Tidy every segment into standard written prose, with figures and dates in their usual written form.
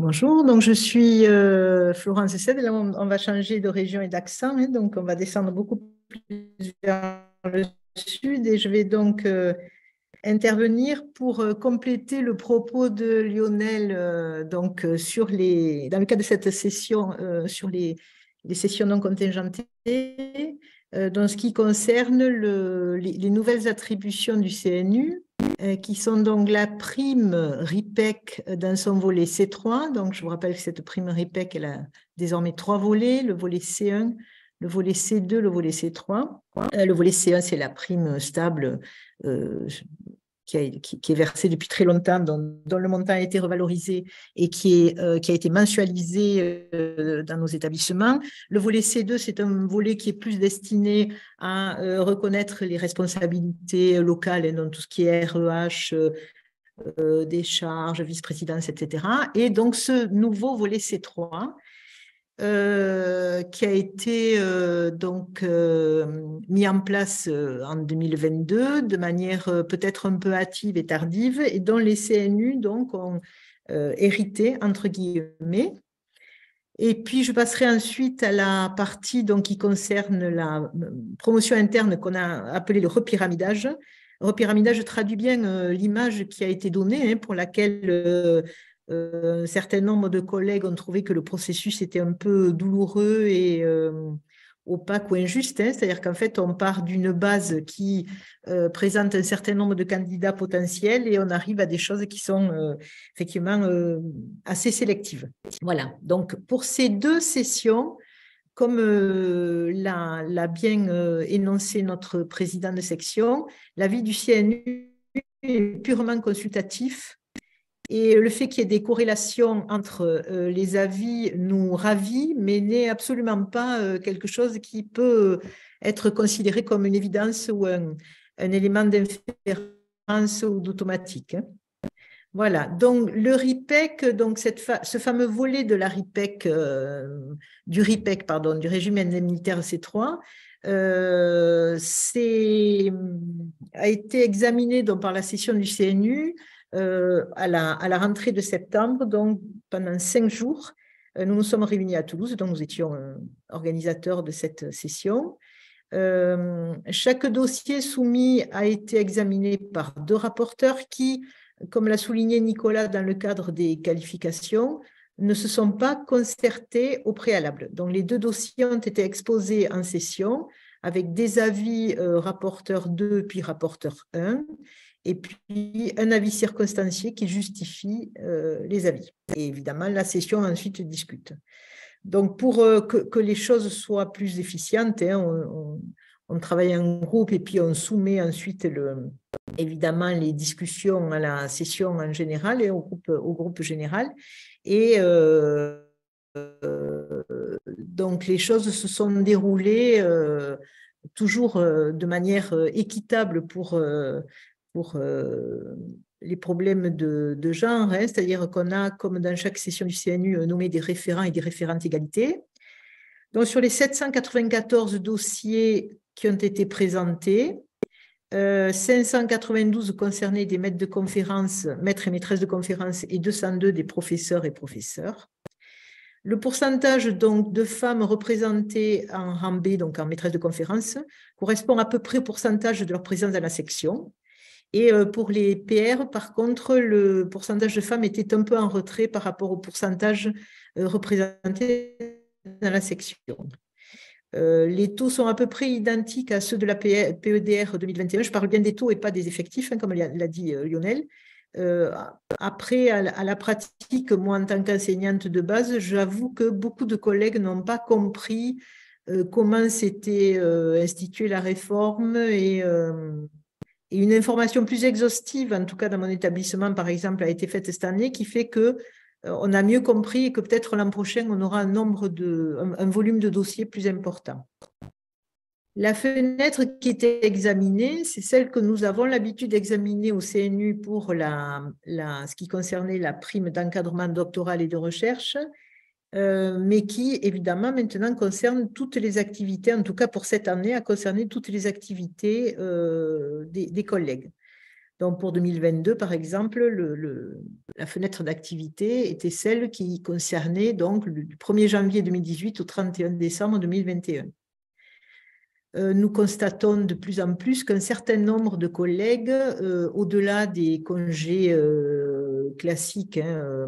Bonjour, donc je suis Florence Sed, et là on va changer de région et d'accent, hein, donc on va descendre beaucoup plus vers le sud et je vais donc intervenir pour compléter le propos de Lionel dans le cadre de cette session sur les sessions non contingentées, dans ce qui concerne les nouvelles attributions du CNU qui sont donc la prime RIPEC dans son volet C3. Donc, je vous rappelle que cette prime RIPEC, elle a désormais 3 volets, le volet C1, le volet C2, le volet C3. Le volet C1, c'est la prime stable qui est versée depuis très longtemps, dont le montant a été revalorisé et qui a été mensualisé dans nos établissements. Le volet C2, c'est un volet qui est plus destiné à reconnaître les responsabilités locales, hein, dans tout ce qui est REH, des charges, vice-présidence, etc. Et donc, ce nouveau volet C3, qui a été mis en place en 2022 de manière peut-être un peu hâtive et tardive, et dont les CNU donc, ont hérité, entre guillemets. Et puis, je passerai ensuite à la partie donc, qui concerne la promotion interne qu'on a appelée le repyramidage. Repyramidage traduit bien l'image qui a été donnée, hein, pour laquelle un certain nombre de collègues ont trouvé que le processus était un peu douloureux et opaque ou injuste, hein. C'est-à-dire qu'en fait, on part d'une base qui présente un certain nombre de candidats potentiels et on arrive à des choses qui sont effectivement assez sélectives. Voilà, donc pour ces 2 sessions, comme l'a bien énoncé notre président de section, l'avis du CNU est purement consultatif et le fait qu'il y ait des corrélations entre les avis nous ravit, mais n'est absolument pas quelque chose qui peut être considéré comme une évidence ou un élément d'inférence ou d'automatique, hein. Voilà, donc le RIPEC, donc ce fameux volet de la RIPEC, du RIPEC, pardon, du régime indemnitaire C3, a été examiné donc, par la session du CNU à la rentrée de septembre, donc pendant 5 jours. Nous nous sommes réunis à Toulouse, donc nous étions organisateurs de cette session. Chaque dossier soumis a été examiné par 2 rapporteurs qui, comme l'a souligné Nicolas dans le cadre des qualifications, ne se sont pas concertés au préalable. Donc, les 2 dossiers ont été exposés en session avec des avis rapporteur 2 puis rapporteur 1 et puis un avis circonstancié qui justifie les avis. Et évidemment, la session ensuite discute. Donc, pour que les choses soient plus efficientes, hein, on travaille en groupe et puis on soumet ensuite évidemment les discussions à la session en général et au groupe général. Et donc, les choses se sont déroulées toujours de manière équitable pour les problèmes de genre, hein, c'est-à-dire qu'on a, comme dans chaque session du CNU, nommé des référents et des référentes égalité. Donc, sur les 794 dossiers qui ont été présentés, 592 concernaient des maîtres de conférences, maîtres et maîtresses de conférences, et 202 des professeurs et professeurs. Le pourcentage donc, de femmes représentées en rang B, donc en maîtresse de conférence, correspond à peu près au pourcentage de leur présence dans la section. Et pour les PR, par contre, le pourcentage de femmes était un peu en retrait par rapport au pourcentage représenté dans la section. Les taux sont à peu près identiques à ceux de la PEDR 2021. Je parle bien des taux et pas des effectifs, hein, comme l'a dit Lionel. Après, à la pratique, moi, en tant qu'enseignante de base, j'avoue que beaucoup de collègues n'ont pas compris comment s'était instituée la réforme et une information plus exhaustive, en tout cas dans mon établissement, par exemple, a été faite cette année, qui fait que on a mieux compris et que peut-être l'an prochain, on aura un volume de dossiers plus important. La fenêtre qui était examinée, c'est celle que nous avons l'habitude d'examiner au CNU pour ce qui concernait la prime d'encadrement doctoral et de recherche, mais qui, évidemment, maintenant concerne toutes les activités, en tout cas pour cette année, a concerné toutes les activités des collègues. Donc, pour 2022, par exemple, la fenêtre d'activité était celle qui concernait donc du 1er janvier 2018 au 31 décembre 2021. Nous constatons de plus en plus qu'un certain nombre de collègues, au-delà des congés classiques,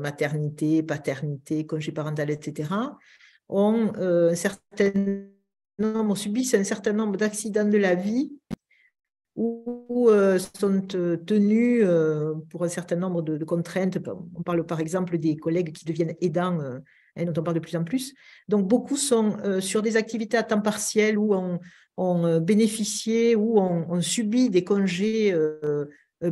maternité, paternité, congé parental, etc., ont subissent un certain nombre d'accidents de la vie ou sont tenus pour un certain nombre de contraintes. On parle par exemple des collègues qui deviennent aidants, dont on parle de plus en plus. Donc, beaucoup sont sur des activités à temps partiel où on bénéficié ou on subit des congés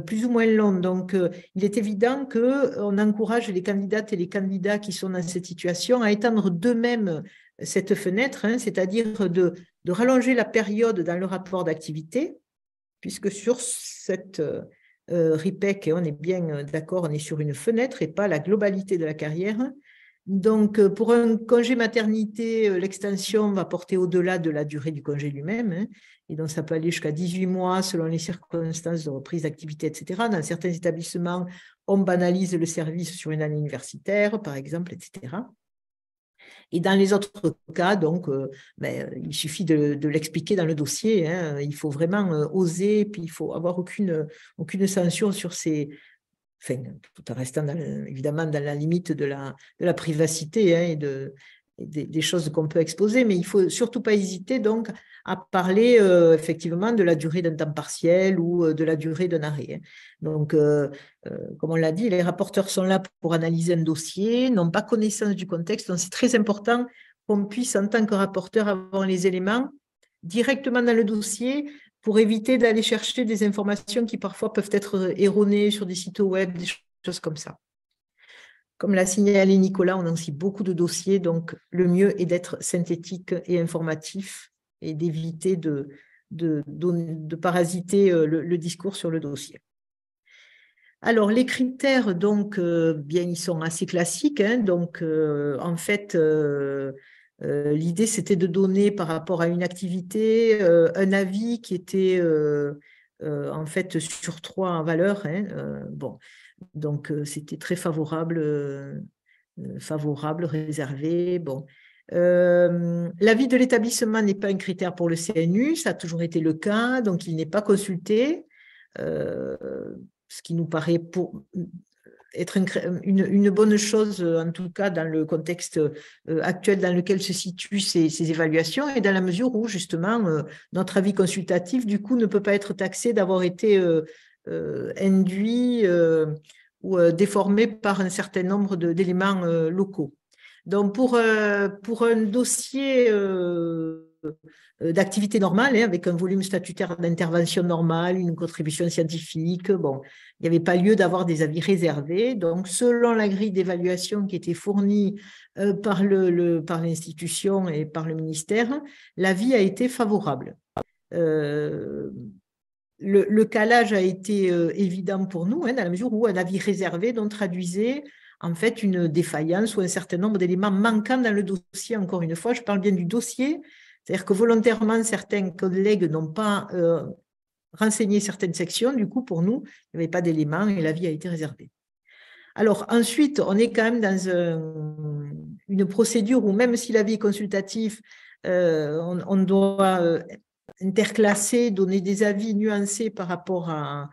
plus ou moins longs. Donc, il est évident qu'on encourage les candidates et les candidats qui sont dans cette situation à étendre d'eux-mêmes cette fenêtre, c'est-à-dire de rallonger la période dans le rapport d'activité, puisque sur cette RIPEC, on est bien d'accord, on est sur une fenêtre et pas la globalité de la carrière. Donc, pour un congé maternité, l'extension va porter au-delà de la durée du congé lui-même, et donc ça peut aller jusqu'à 18 mois selon les circonstances de reprise d'activité, etc. Dans certains établissements, on banalise le service sur une année universitaire, par exemple, etc. Et dans les autres cas, donc, il suffit de l'expliquer dans le dossier. Il faut vraiment oser, puis il faut avoir aucune censure sur ces... Enfin, tout en restant évidemment dans la limite de la privacité et des choses qu'on peut exposer, mais il ne faut surtout pas hésiter donc à parler effectivement de la durée d'un temps partiel ou de la durée d'un arrêt. Donc, comme on l'a dit, les rapporteurs sont là pour analyser un dossier, n'ont pas connaissance du contexte, donc c'est très important qu'on puisse, en tant que rapporteur, avoir les éléments directement dans le dossier pour éviter d'aller chercher des informations qui parfois peuvent être erronées sur des sites web, des choses comme ça. Comme l'a signalé Nicolas, on a aussi beaucoup de dossiers, donc le mieux est d'être synthétique et informatif et d'éviter de parasiter le discours sur le dossier. Alors, les critères, donc, bien, ils sont assez classiques. Donc, en fait, l'idée, c'était de donner par rapport à une activité un avis qui était en fait sur 3 valeurs. Bon, donc c'était très favorable, réservé. Bon, l'avis de l'établissement n'est pas un critère pour le CNU, ça a toujours été le cas, donc il n'est pas consulté, ce qui nous paraît être une bonne chose, en tout cas dans le contexte actuel dans lequel se situent ces évaluations, et dans la mesure où justement notre avis consultatif du coup ne peut pas être taxé d'avoir été induit ou déformé par un certain nombre d'éléments locaux. Donc pour un dossier d'activité normale, avec un volume statutaire d'intervention normal, une contribution scientifique, bon, il n'y avait pas lieu d'avoir des avis réservés. Donc, selon la grille d'évaluation qui était fournie par l'institution et par le ministère, l'avis a été favorable. Le calage a été évident pour nous, dans la mesure où un avis réservé donc traduisait en fait une défaillance ou un certain nombre d'éléments manquants dans le dossier. Encore une fois, je parle bien du dossier, c'est-à-dire que volontairement, certains collègues n'ont pas renseigné certaines sections. Du coup, pour nous, il n'y avait pas d'éléments et l'avis a été réservé. Alors, ensuite, on est quand même dans une procédure où même si l'avis est consultatif, on doit interclasser, donner des avis nuancés par rapport à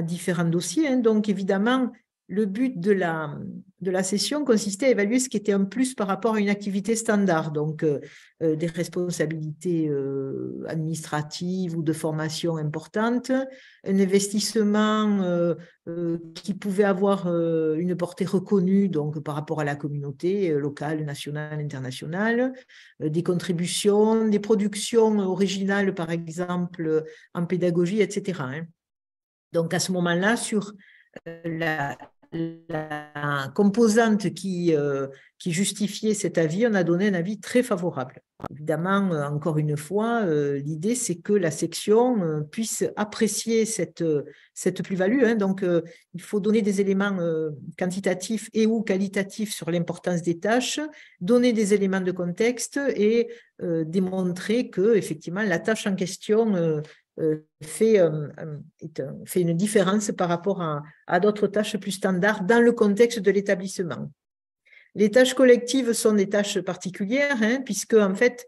différents dossiers. Donc, évidemment, le but de la session consistait à évaluer ce qui était un plus par rapport à une activité standard, donc des responsabilités administratives ou de formation importantes, un investissement qui pouvait avoir une portée reconnue donc, par rapport à la communauté locale, nationale, internationale, des contributions, des productions originales, par exemple, en pédagogie, etc. Donc, à ce moment-là, sur la composante qui justifiait cet avis, on a donné un avis très favorable. Évidemment, encore une fois, l'idée, c'est que la section puisse apprécier cette plus-value. Donc, il faut donner des éléments quantitatifs et ou qualitatifs sur l'importance des tâches, donner des éléments de contexte et démontrer que, effectivement, la tâche en question fait une différence par rapport à d'autres tâches plus standards dans le contexte de l'établissement. Les tâches collectives sont des tâches particulières, hein, puisque en fait,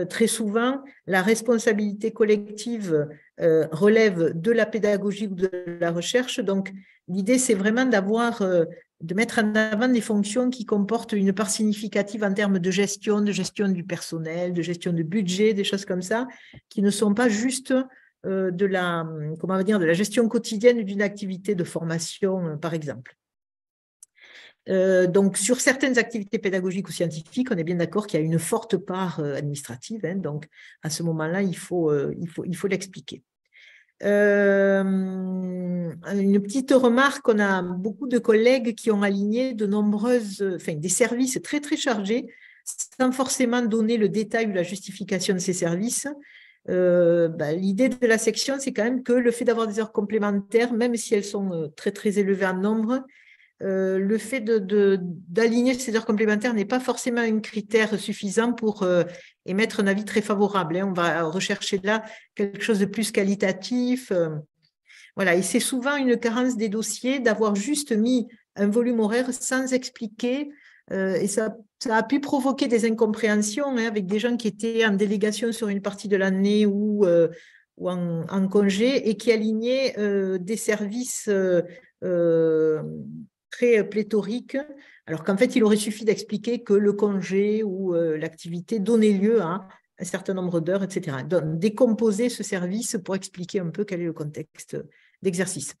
très souvent, la responsabilité collective relève de la pédagogie ou de la recherche. Donc, l'idée, c'est vraiment de mettre en avant des fonctions qui comportent une part significative en termes de gestion du personnel, de gestion de budget, des choses comme ça, qui ne sont pas juste de la gestion quotidienne d'une activité de formation, par exemple. Donc, sur certaines activités pédagogiques ou scientifiques, on est bien d'accord qu'il y a une forte part administrative. Hein, donc, à ce moment-là, il faut l'expliquer. Une petite remarque, on a beaucoup de collègues qui ont aligné des services très, très chargés, sans forcément donner le détail ou la justification de ces services. L'idée de la section, c'est quand même que le fait d'avoir des heures complémentaires, même si elles sont très, très élevées en nombre, le fait d'aligner ces heures complémentaires n'est pas forcément un critère suffisant pour émettre un avis très favorable. Hein. On va rechercher là quelque chose de plus qualitatif. Voilà. Et c'est souvent une carence des dossiers d'avoir juste mis un volume horaire sans expliquer. Et ça a pu provoquer des incompréhensions, hein, avec des gens qui étaient en délégation sur une partie de l'année ou en congé et qui alignaient des services très pléthorique, alors qu'en fait, il aurait suffi d'expliquer que le congé ou l'activité donnait lieu à un certain nombre d'heures, etc. Donc, décomposer ce service pour expliquer un peu quel est le contexte d'exercice.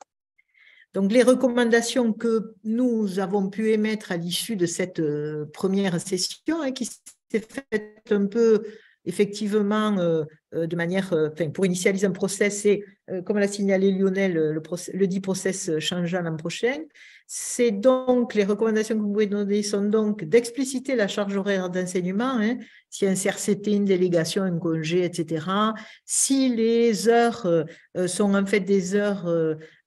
Donc, les recommandations que nous avons pu émettre à l'issue de cette première session, hein, qui s'est faite un peu effectivement de manière, pour initialiser un process, et comme l'a signalé Lionel, le dit process changeant l'an prochain. C'est donc, les recommandations que vous pouvez donner sont donc d'expliciter la charge horaire d'enseignement, hein, si un CRCT, une délégation, un congé, etc. Si les heures sont en fait des heures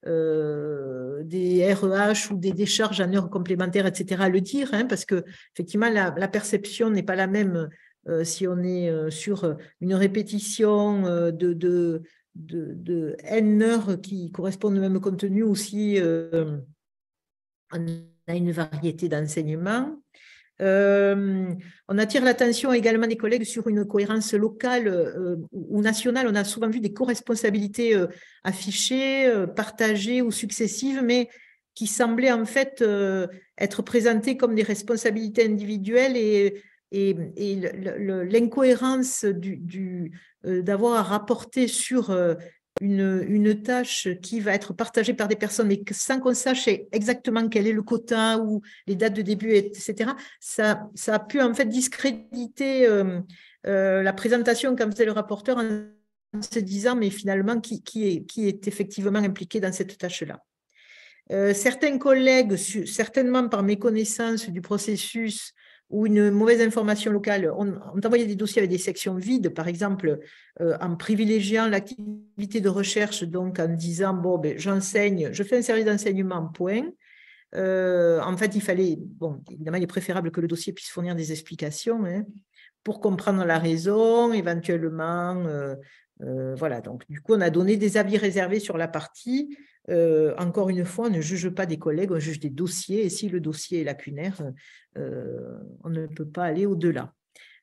des REH ou des décharges en heures complémentaires, etc., à le dire, hein, parce que effectivement la perception n'est pas la même si on est sur une répétition de N heures qui correspondent au même contenu, ou si on a une variété d'enseignements. On attire l'attention également des collègues sur une cohérence locale ou nationale. On a souvent vu des co-responsabilités affichées, partagées ou successives, mais qui semblaient en fait être présentées comme des responsabilités individuelles, et l'incohérence d'avoir à rapporter sur une tâche qui va être partagée par des personnes, mais sans qu'on sache exactement quel est le quota ou les dates de début, etc., ça a pu en fait discréditer la présentation qu'en faisait le rapporteur, en se disant, mais finalement, qui est effectivement impliqué dans cette tâche-là. Certains collègues, certainement par méconnaissance du processus ou une mauvaise information locale, ont envoyé des dossiers avec des sections vides, par exemple, en privilégiant l'activité de recherche, donc en disant, bon, j'enseigne, je fais un service d'enseignement, point. En fait, évidemment, il est préférable que le dossier puisse fournir des explications, hein, pour comprendre la raison, éventuellement. Voilà, donc du coup, on a donné des avis réservés sur la partie. Encore une fois, on ne juge pas des collègues, on juge des dossiers, et si le dossier est lacunaire, on ne peut pas aller au-delà.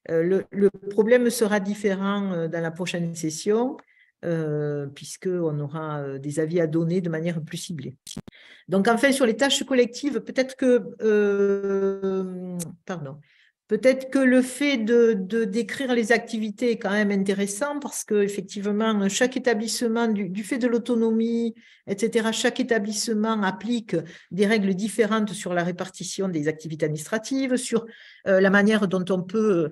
Le problème sera différent dans la prochaine session, puisqu'on aura des avis à donner de manière plus ciblée. Donc, enfin, sur les tâches collectives, peut-être que le fait de décrire les activités est quand même intéressant, parce qu'effectivement, chaque établissement, du fait de l'autonomie, etc., chaque établissement applique des règles différentes sur la répartition des activités administratives, sur la manière dont on peut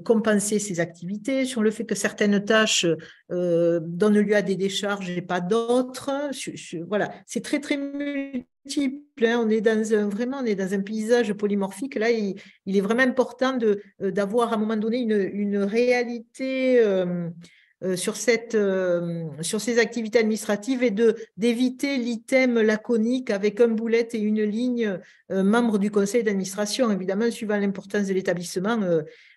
compenser ces activités, sur le fait que certaines tâches donnent lieu à des décharges et pas d'autres. Voilà, c'est très, très multiple, hein. On est dans un paysage polymorphique. Là, il est vraiment important d'avoir à un moment donné une réalité sur ces activités administratives, et d'éviter l'item laconique avec un boulet et une ligne membre du conseil d'administration. Évidemment, suivant l'importance de l'établissement,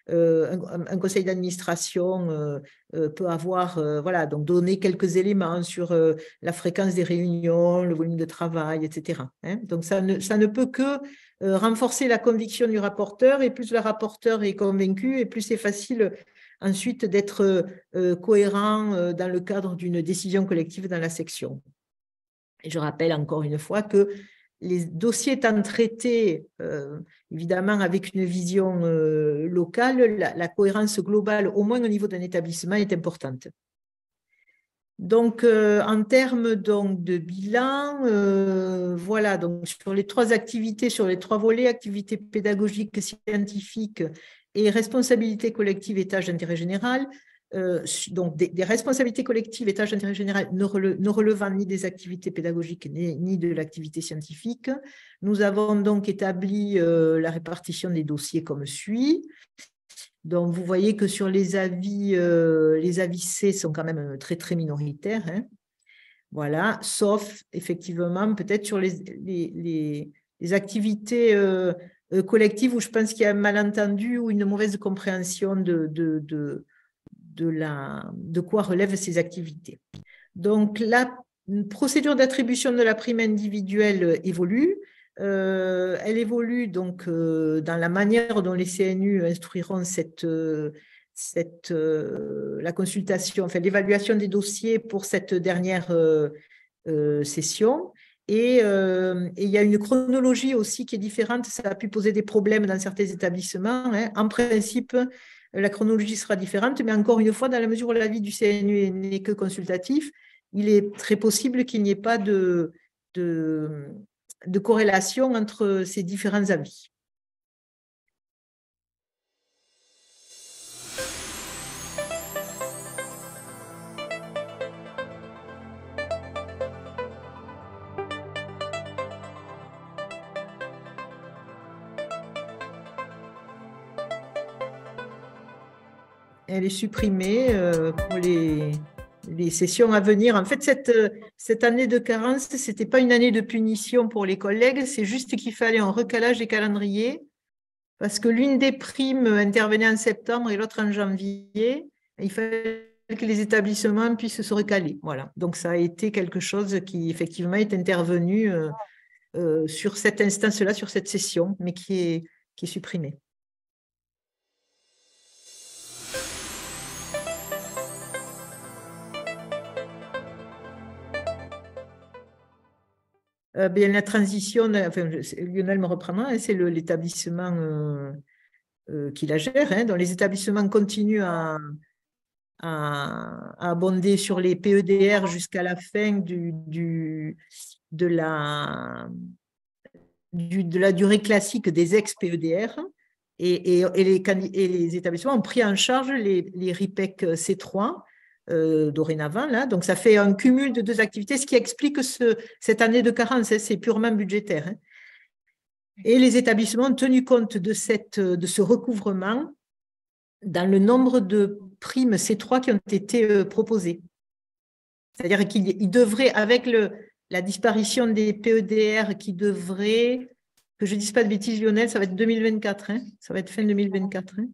un conseil d'administration peut avoir, voilà, donc donner quelques éléments sur la fréquence des réunions, le volume de travail, etc. Hein. Donc, ça ne peut que renforcer la conviction du rapporteur, et plus le rapporteur est convaincu, et plus c'est facile ensuite d'être cohérent dans le cadre d'une décision collective dans la section. Et je rappelle encore une fois que les dossiers étant traités, évidemment, avec une vision locale, la cohérence globale, au moins au niveau d'un établissement, est importante. Donc, en termes donc, de bilan, voilà, donc sur les 3 activités, sur les 3 volets, activités pédagogiques, scientifiques et responsabilités collectives et tâches d'intérêt général, donc des responsabilités collectives et tâches d'intérêt général ne relevant ni des activités pédagogiques ni de l'activité scientifique. Nous avons donc établi la répartition des dossiers comme suit. Donc, vous voyez que sur les avis C sont quand même très, très minoritaires. Hein. Voilà, sauf effectivement peut-être sur les activités collectives où je pense qu'il y a un malentendu ou une mauvaise compréhension de quoi relèvent ces activités. Donc, la procédure d'attribution de la prime individuelle évolue. Elle évolue donc dans la manière dont les CNU instruiront la consultation, enfin l'évaluation des dossiers pour cette dernière session. Et il y a une chronologie aussi qui est différente. Ça a pu poser des problèmes dans certains établissements. Hein. En principe, la chronologie sera différente, mais encore une fois, dans la mesure où l'avis du CNU n'est que consultatif, il est très possible qu'il n'y ait pas de corrélation entre ces différents avis. Elle est supprimée pour les sessions à venir. En fait, cette année de carence, ce n'était pas une année de punition pour les collègues, c'est juste qu'il fallait un recalage des calendriers parce que l'une des primes intervenait en septembre et l'autre en janvier. Il fallait que les établissements puissent se recaler. Voilà. Donc, ça a été quelque chose qui, effectivement, est intervenu sur cette instance-là, sur cette session, mais qui est supprimée. Bien, la transition, enfin, Lionel me reprendra, hein, c'est l'établissement qui la gère. Hein, donc les établissements continuent à abonder sur les PEDR jusqu'à la fin de la durée classique des ex-PEDR. Et les établissements ont pris en charge les RIPEC C3 dorénavant. Là. Donc, ça fait un cumul de 2 activités, ce qui explique cette année de carence, hein, c'est purement budgétaire. Hein. Et les établissements ont tenu compte de ce recouvrement dans le nombre de primes C3 qui ont été proposées. C'est-à-dire qu'ils devraient, avec la disparition des PEDR qui devrait, que je ne dise pas de bêtises, Lionel, ça va être 2024, hein, ça va être fin 2024. Hein.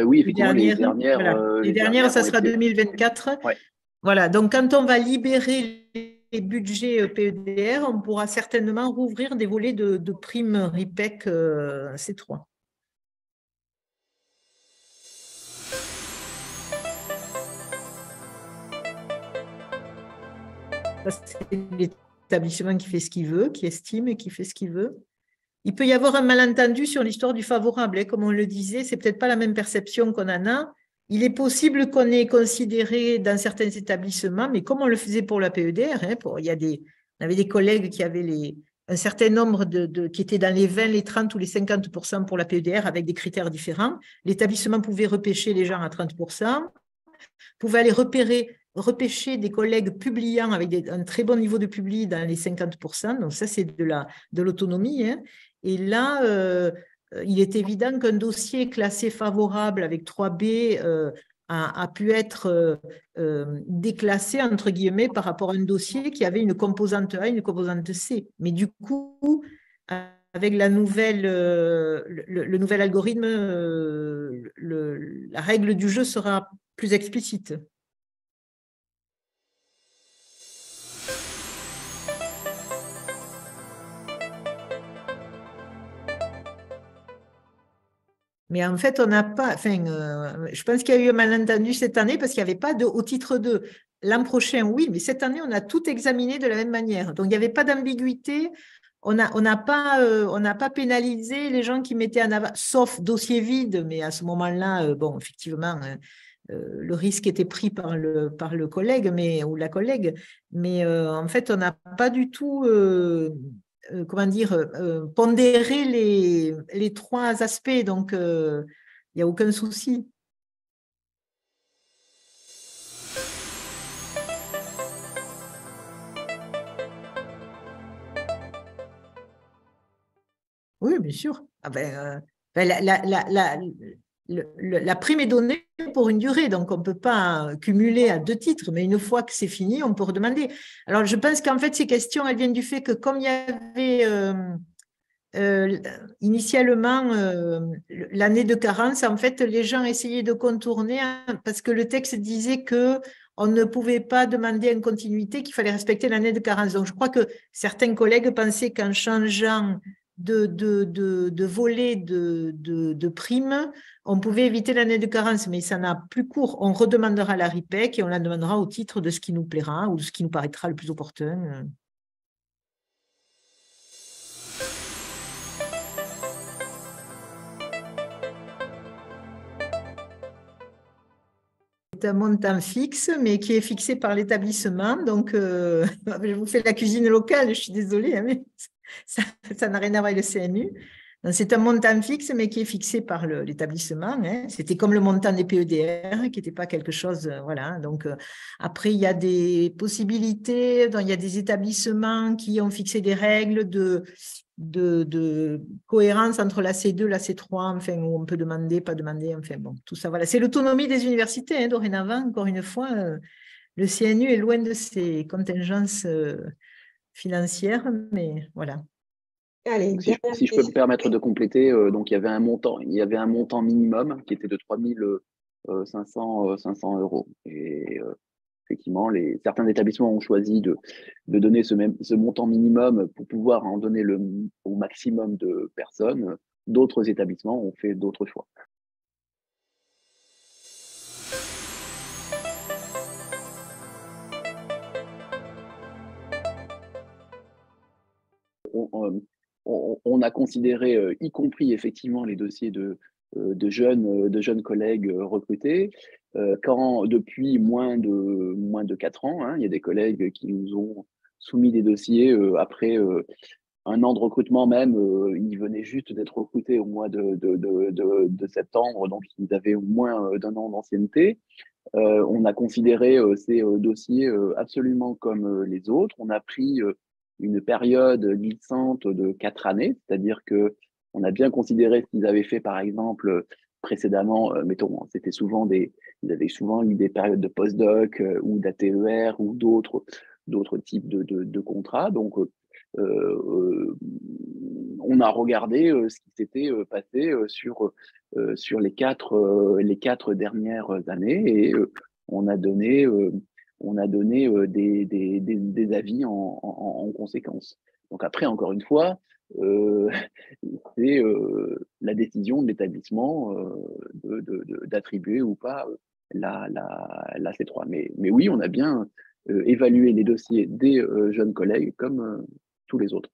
Oui, effectivement, les dernières. Voilà. Les dernières, ça sera 2024. Ouais. Voilà, donc quand on va libérer les budgets PEDR, on pourra certainement rouvrir des volets de primes RIPEC C3. C'est l'établissement qui fait ce qu'il veut, qui estime et qui fait ce qu'il veut. Il peut y avoir un malentendu sur l'histoire du favorable. Hein, comme on le disait, c'est peut-être pas la même perception qu'on en a. Il est possible qu'on ait considéré dans certains établissements, mais comme on le faisait pour la PEDR, hein, on avait des collègues qui avaient un certain nombre qui étaient dans les 20, les 30 ou les 50% pour la PEDR avec des critères différents. L'établissement pouvait repêcher les gens à 30%, pouvait aller repêcher des collègues publiants avec un très bon niveau de publi dans les 50%. Donc ça, c'est de l'autonomie. Hein. Et là, il est évident qu'un dossier classé favorable avec 3B a pu être déclassé, entre guillemets, par rapport à un dossier qui avait une composante A et une composante C. Mais du coup, avec la nouvelle, le nouvel algorithme, la règle du jeu sera plus explicite. Mais en fait, on n'a pas. Enfin, je pense qu'il y a eu un malentendu cette année parce qu'il n'y avait pas au titre 2. L'an prochain, oui, mais cette année, on a tout examiné de la même manière. Donc, il n'y avait pas d'ambiguïté. On n'a pas pénalisé les gens qui mettaient en avant, sauf dossier vide, mais à ce moment-là, bon, effectivement, le risque était pris par le collègue ou la collègue. Mais en fait, on n'a pas du tout. Comment dire, pondérer les trois aspects, donc il n'y a aucun souci. Oui, bien sûr. Ah ben, la prime est donnée pour une durée, donc on ne peut pas cumuler à 2 titres, mais une fois que c'est fini, on peut redemander. Alors, je pense qu'en fait, ces questions, elles viennent du fait que comme il y avait initialement, l'année de carence, en fait, les gens essayaient de contourner parce que le texte disait que on ne pouvait pas demander une continuité, qu'il fallait respecter l'année de carence. Donc, je crois que certains collègues pensaient qu'en changeant de volet de prime, on pouvait éviter l'année de carence, mais ça n'a plus cours. On redemandera la RIPEC et on la demandera au titre de ce qui nous plaira ou de ce qui nous paraîtra le plus opportun. C'est un montant fixe, mais qui est fixé par l'établissement. Donc, je vous fais la cuisine locale, je suis désolée, hein, mais ça n'a rien à voir avec le CNU. C'est un montant fixe, mais qui est fixé par l'établissement. Hein. C'était comme le montant des PEDR, qui n'était pas quelque chose. Voilà. Donc, après, il y a des possibilités. Il y a des établissements qui ont fixé des règles de cohérence entre la C2 et la C3, enfin, où on peut demander, pas demander, enfin bon, tout ça. Voilà. C'est l'autonomie des universités, hein, dorénavant, encore une fois. Le CNU est loin de ses contingences financières, mais voilà. Allez, si je peux me permettre de compléter, donc il y avait un montant minimum qui était de 3 500 €. Et effectivement, certains établissements ont choisi de donner ce montant minimum pour pouvoir en donner au maximum de personnes. D'autres établissements ont fait d'autres choix. On a considéré, y compris effectivement les dossiers de jeunes collègues recrutés, quand depuis moins de 4 ans, hein, il y a des collègues qui nous ont soumis des dossiers après 1 an de recrutement même, ils venaient juste d'être recrutés au mois de septembre, donc ils avaient au moins d'1 an d'ancienneté. On a considéré ces dossiers absolument comme les autres. On a pris une période glissante de 4 années, c'est-à-dire que on a bien considéré ce qu'ils avaient fait, par exemple, précédemment. Mettons, ils avaient souvent eu des périodes de post-doc ou d'ATER ou d'autres types de contrats. Donc, on a regardé ce qui s'était passé sur les 4 dernières années, et on a donné des avis en conséquence. Donc après, encore une fois, c'est la décision de l'établissement d'attribuer ou pas la C3. Mais oui, on a bien évalué les dossiers des jeunes collègues comme tous les autres.